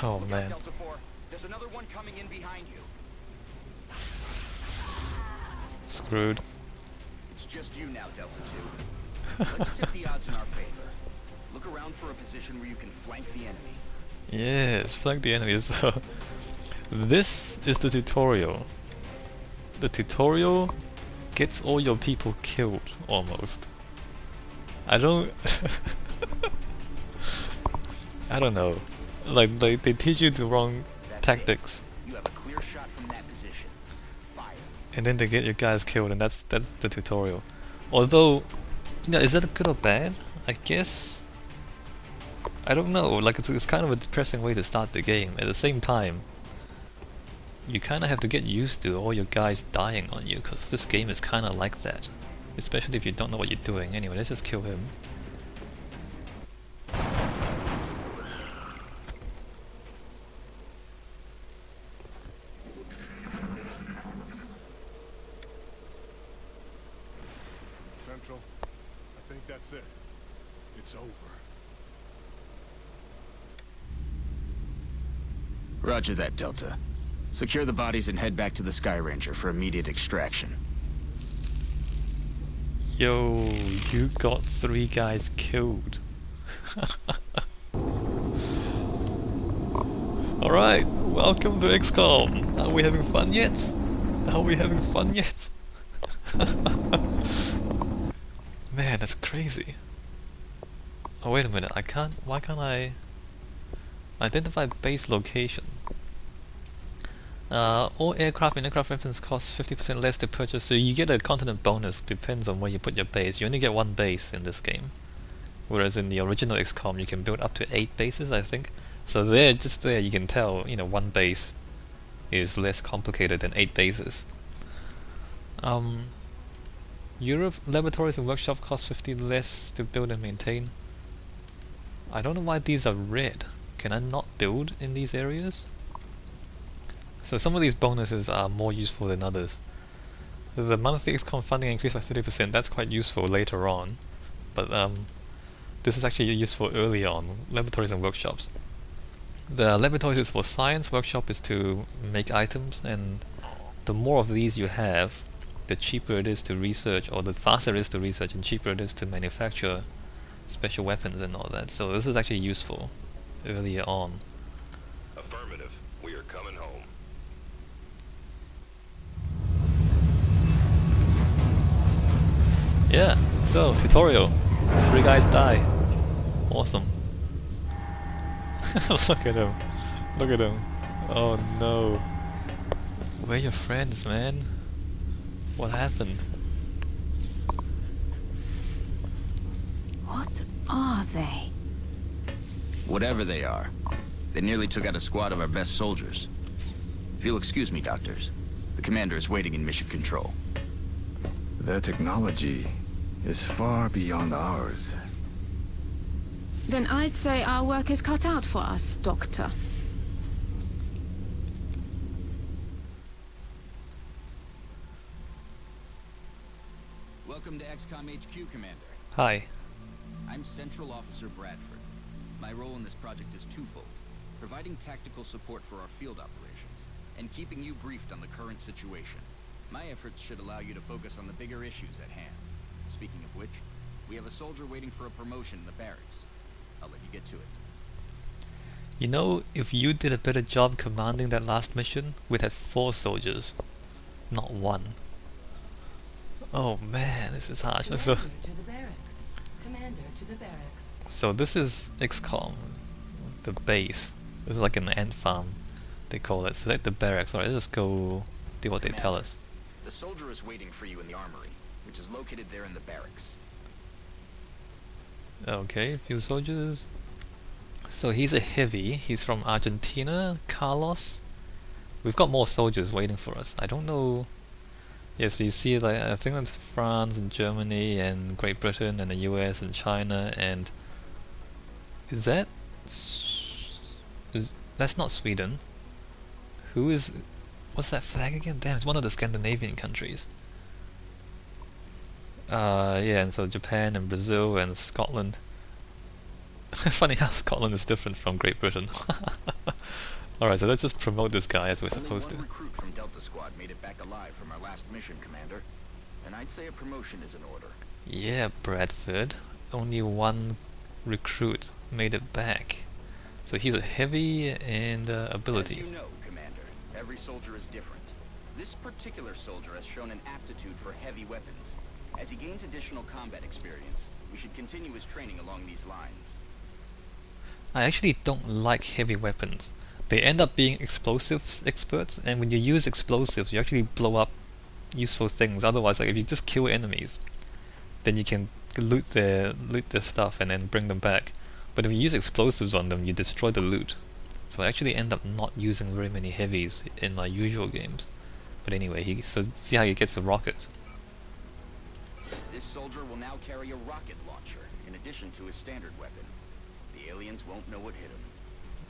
Oh Look out, man. Delta 4. There's another one coming in behind you. Screwed. It's just you now, Delta 2. Let's tip the odds in our favor. Look around for a position where you can flank the enemy. Yes, flank the enemies. So this is the tutorial. The tutorial gets all your people killed, almost. I don't... I don't know. Like they teach you the wrong tactics. You have a clear shot from that position. Fire. And then they get your guys killed, and that's the tutorial. Although, you know, is that good or bad? I guess... I don't know, like it's kind of a depressing way to start the game. At the same time, you kind of have to get used to all your guys dying on you, because this game is kind of like that. Especially if you don't know what you're doing. Anyway, let's just kill him. Central, I think that's it. It's over. Roger that, Delta. Secure the bodies and head back to the Sky Ranger for immediate extraction. Yo, you got 3 guys killed. Alright, welcome to XCom. Are we having fun yet? Are we having fun yet? Man, that's crazy. Oh wait a minute, why can't I identify base location? All aircraft and aircraft weapons cost 50% less to purchase, so you get a continent bonus, depends on where you put your base. You only get 1 base in this game. Whereas in the original XCOM you can build up to 8 bases, I think. So just there you can tell, you know, 1 base is less complicated than 8 bases. Europe laboratories and workshop cost 50 less to build and maintain. I don't know why these are red. Can I not build in these areas? So some of these bonuses are more useful than others. The monthly XCOM funding increased by 30%, that's quite useful later on. But this is actually useful early on, laboratories and workshops. The laboratories is for science, workshop is to make items, and the more of these you have, the cheaper it is to research, or the faster it is to research, and cheaper it is to manufacture special weapons and all that. So this is actually useful earlier on. Affirmative. We are coming home. Yeah, so tutorial. 3 guys die. Awesome. Look at him. Look at him. Oh no. Where are your friends, man? What happened? What are they? Whatever they are, they nearly took out a squad of our best soldiers. If you'll excuse me, doctors, the commander is waiting in mission control. Their technology is far beyond ours. Then I'd say our work is cut out for us, Doctor. Welcome to XCOM HQ, Commander. Hi. I'm Central Officer Bradford. My role in this project is twofold: providing tactical support for our field operations, and keeping you briefed on the current situation. My efforts should allow you to focus on the bigger issues at hand. Speaking of which, we have a soldier waiting for a promotion in the barracks. I'll let you get to it. You know, if you did a better job commanding that last mission, we'd have 4 soldiers, not 1. Oh man, this is harsh. So, To the barracks. Commander to the barracks. so this is XCOM, the base. This is like an ant farm, they call it. Select the barracks. Alright, let's just go do what they tell us. The soldier is waiting for you in the armory, which is located there in the barracks. Okay, a few soldiers. So he's a heavy. He's from Argentina, Carlos. We've got more soldiers waiting for us. I don't know. Yes, you see, like I think that's France and Germany and Great Britain and the US and China and is that? That's not Sweden. Who is? What's that flag again? Damn, it's one of the Scandinavian countries. Yeah, and so Japan and Brazil and Scotland. Funny how Scotland is different from Great Britain. Alright, so let's just promote this guy as we're Only supposed one to. recruit from Delta Squad made it back alive from our last mission, Commander. And I'd say a promotion is in order. Yeah, Bradford. Only one recruit made it back. So he's a heavy and abilities. As you know, Commander, every soldier is different. This particular soldier has shown an aptitude for heavy weapons. As he gains additional combat experience, we should continue his training along these lines. I actually don't like heavy weapons. They end up being explosives experts, and when you use explosives, you actually blow up useful things. Otherwise, like if you just kill enemies, then you can loot their stuff and then bring them back. But if you use explosives on them, you destroy the loot. So I actually end up not using very many heavies in my usual games. But anyway, so see how he gets a rocket. This soldier will now carry a rocket launcher, in addition to his standard weapon. The aliens won't know what hit him.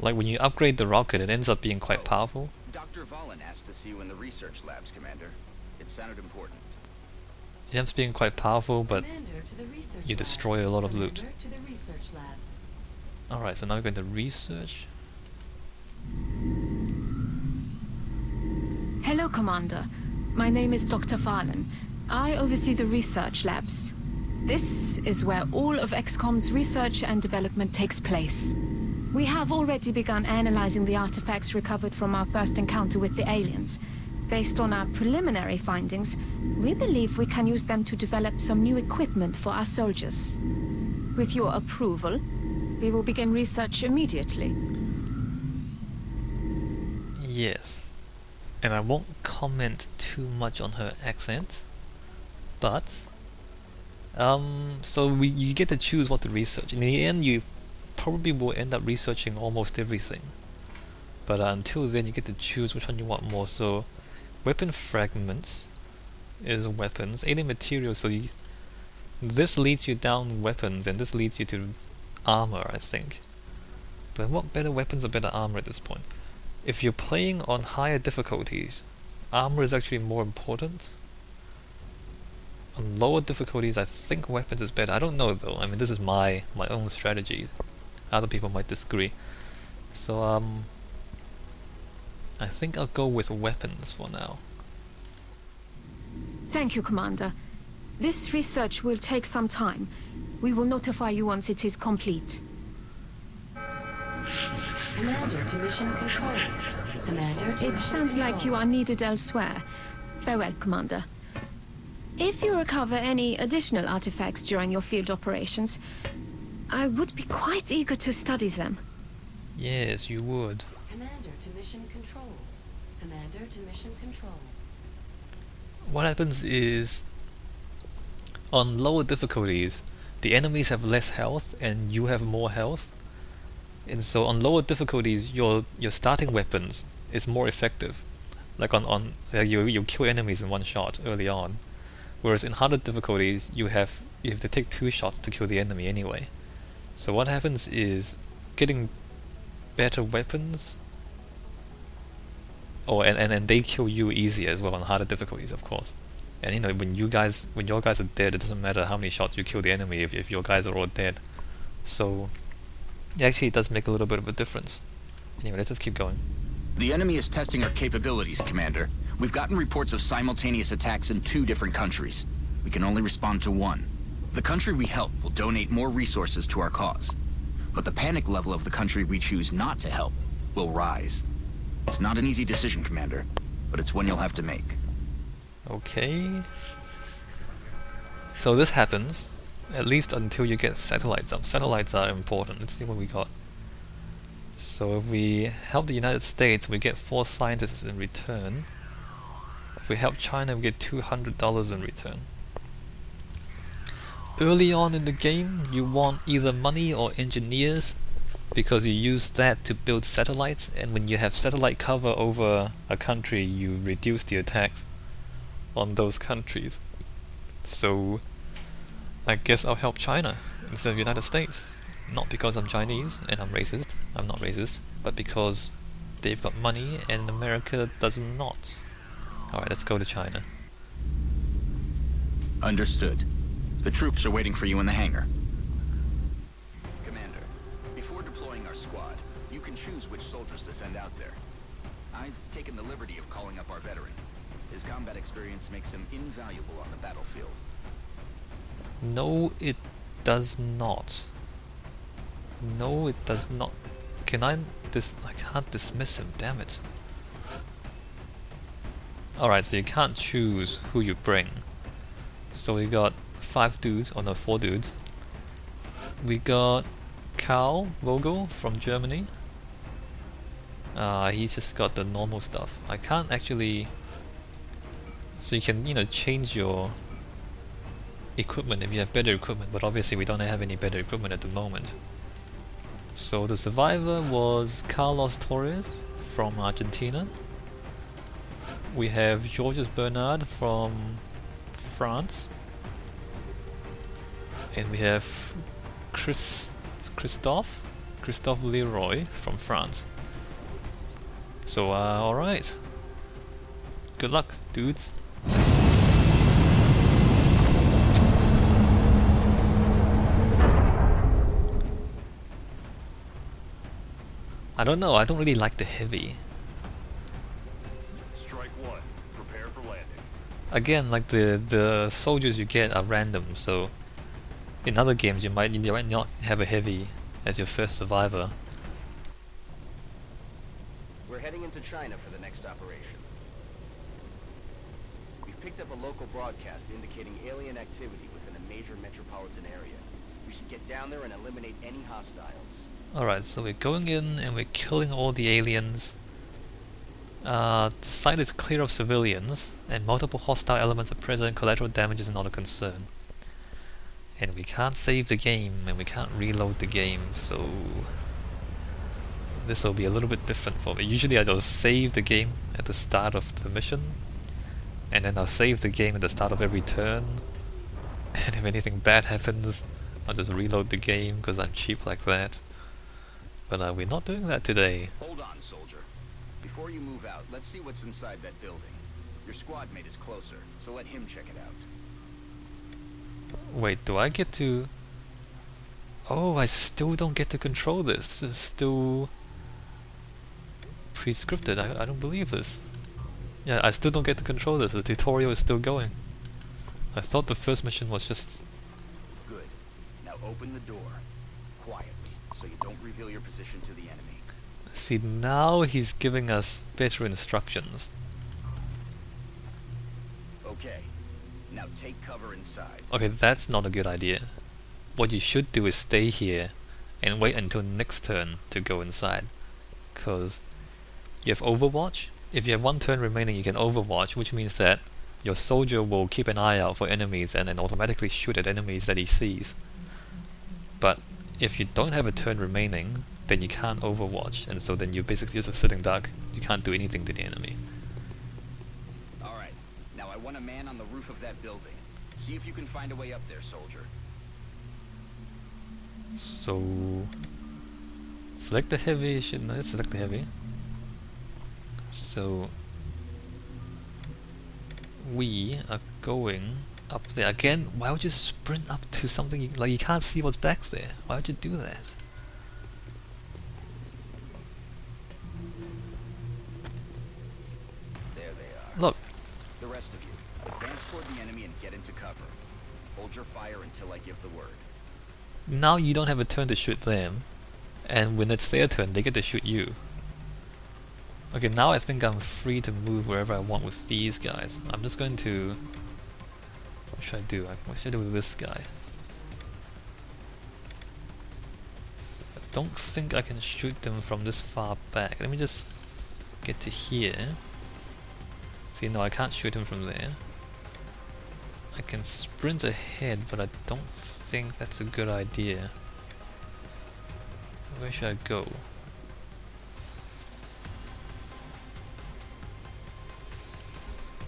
Like when you upgrade the rocket, it ends up being quite powerful. Dr. Valen asked to see you in the research labs, Commander. It sounded important. It ends up being quite powerful, but Commander to the research you labs. destroy a lot of loot. Commander to the research labs. Alright, so now we're going to research. Hello, Commander. My name is Dr. Valen. I oversee the research labs. This is where all of XCom's research and development takes place. We have already begun analyzing the artifacts recovered from our first encounter with the aliens. Based on our preliminary findings, we believe we can use them to develop some new equipment for our soldiers. With your approval, we will begin research immediately. Yes. And I won't comment too much on her accent, but so you get to choose what to research. In the end, you probably will end up researching almost everything. But until then, you get to choose which one you want more. So, weapon fragments is weapons. Alien materials. So this leads you down weapons, and this leads you to armor, I think. But what better weapons or better armor at this point? If you're playing on higher difficulties, armor is actually more important. On lower difficulties, I think weapons is better. I don't know though. I mean, this is my own strategy. Other people might disagree. So I think I'll go with weapons for now. Thank you, Commander. This research will take some time. We will notify you once it is complete. Commander to mission control. Commander to It sounds like you are needed elsewhere. Farewell, Commander. If you recover any additional artifacts during your field operations, I would be quite eager to study them. Yes, you would. Commander to mission control. Commander to mission control. What happens is, on lower difficulties, the enemies have less health and you have more health. And so on lower difficulties, your starting weapons is more effective. Like you kill enemies in one shot early on. Whereas in harder difficulties, you have to take 2 shots to kill the enemy anyway. So what happens is, getting better weapons, and they kill you easier as well on harder difficulties, of course. And you know, when your guys are dead, it doesn't matter how many shots you kill the enemy if your guys are all dead. So it actually does make a little bit of a difference. Anyway, let's just keep going. The enemy is testing our capabilities, Commander. We've gotten reports of simultaneous attacks in 2 different countries. We can only respond to one. The country we help will donate more resources to our cause. But the panic level of the country we choose not to help will rise. It's not an easy decision, Commander, but it's one you'll have to make. Okay. So this happens, at least until you get satellites up. Satellites are important. Let's see what we got. So if we help the United States, we get 4 scientists in return. If we help China, we get $200 in return. Early on in the game, you want either money or engineers, because you use that to build satellites, and when you have satellite cover over a country, you reduce the attacks on those countries. So I guess I'll help China instead of United States. Not because I'm Chinese and I'm racist, I'm not racist, but because they've got money and America does not. Alright, let's go to China. Understood. The troops are waiting for you in the hangar. Commander, before deploying our squad, You can choose which soldiers to send out there. I've taken the liberty of calling up our veteran. His combat experience makes him invaluable on the battlefield. No, it does not. No, it does not. Can I I can't dismiss him, damn it. Alright, so you can't choose who you bring. So we got 5 dudes, or no, 4 dudes. We got Karl Vogel from Germany. He's just got the normal stuff. I can't actually... So you can, you know, change your equipment if you have better equipment, but obviously we don't have any better equipment at the moment. So the survivor was Carlos Torres from Argentina. We have Georges Bernard from France. And we have Christophe Leroy from France. So, alright. Good luck, dudes. I don't know, I don't really like the heavy. Strike one. Prepare for landing. Again, like the soldiers you get are random, so in other games you might not have a heavy as your first survivor. We're heading into China for the next operation. We've picked up a local broadcast indicating alien activity within a major metropolitan area. We should get down there and eliminate any hostiles. Alright, so we're going in and we're killing all the aliens. The site is clear of civilians, and multiple hostile elements are present. Collateral damage is not a concern. And we can't save the game, and we can't reload the game, so this will be a little bit different for me. Usually I'll save the game at the start of the mission, and then I'll save the game at the start of every turn, and if anything bad happens, I'll just reload the game because I'm cheap like that. But we're not doing that today. Hold on, soldier. Before you move out, let's see what's inside that building. Your squad mate is closer, so let him check it out. Wait, do I get to... Oh, I still don't get to control this. This is still pre-scripted. I don't believe this. Yeah, I still don't get to control this. The tutorial is still going. I thought the first mission was just... Good. Now open the door. Quietly, so you don't reveal your position to the enemy. See, now he's giving us better instructions. Okay. Now take cover inside. Okay, that's not a good idea. What you should do is stay here and wait until next turn to go inside. Because you have Overwatch. If you have 1 turn remaining, you can Overwatch, which means that your soldier will keep an eye out for enemies and then automatically shoot at enemies that he sees. But if you don't have a turn remaining, then you can't Overwatch, and so then you're basically just a sitting duck. You can't do anything to the enemy. Alright. Now I want a man on the roof of that building. See if you can find a way up there, soldier. So... select the heavy, shouldn't I? Select the heavy. So... we are going up there. Again, why would you sprint up to something like you can't see what's back there? Why would you do that? There they are. Look, The rest of you, advance toward the enemy and get into cover. Hold your fire until I give the word. now you don't have a turn to shoot them, and when it's their turn, they get to shoot you. Okay, now I think I'm free to move wherever I want with these guys. I'm just going to... what should I do? What should I do with this guy? I don't think I can shoot them from this far back. Let me just get to here. See, no, I can't shoot him from there. I can sprint ahead, but I don't think that's a good idea. Where should I go?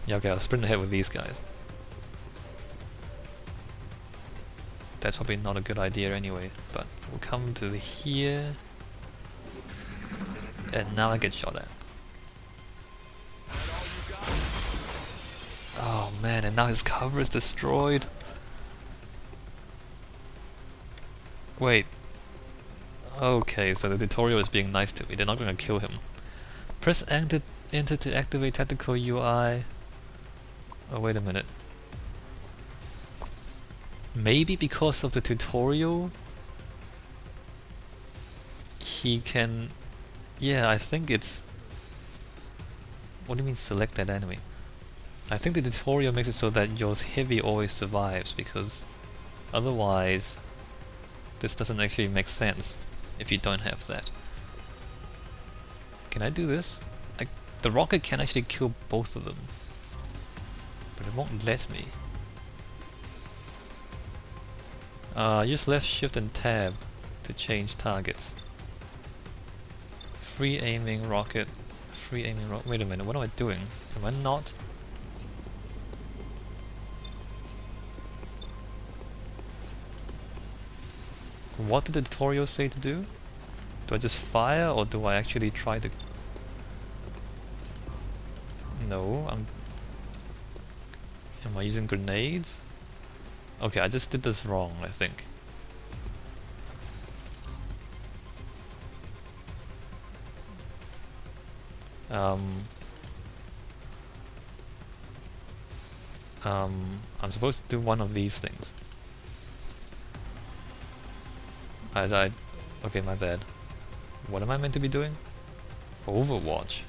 Yeah, okay, I'll sprint ahead with these guys. That's probably not a good idea anyway, but we'll come to here. And now I get shot at. Oh man, and now his cover is destroyed. Wait. Okay, so the tutorial is being nice to me. They're not gonna kill him. Press enter to activate tactical UI. Oh, wait a minute. Maybe because of the tutorial, he can... Yeah, I think it's... What do you mean select that enemy? I think the tutorial makes it so that your heavy always survives, because otherwise this doesn't actually make sense if you don't have that. Can I do this? The rocket can actually kill both of them, but it won't let me. Use left shift and tab to change targets. Free aiming rocket. Free aiming rocket. Wait a minute, what am I doing? Am I not? What did the tutorial say to do? Do I just fire, or do I actually try to... No, Am I using grenades? Okay, I just did this wrong, I think. I'm supposed to do one of these things. I died. Okay, my bad. What am I meant to be doing? Overwatch.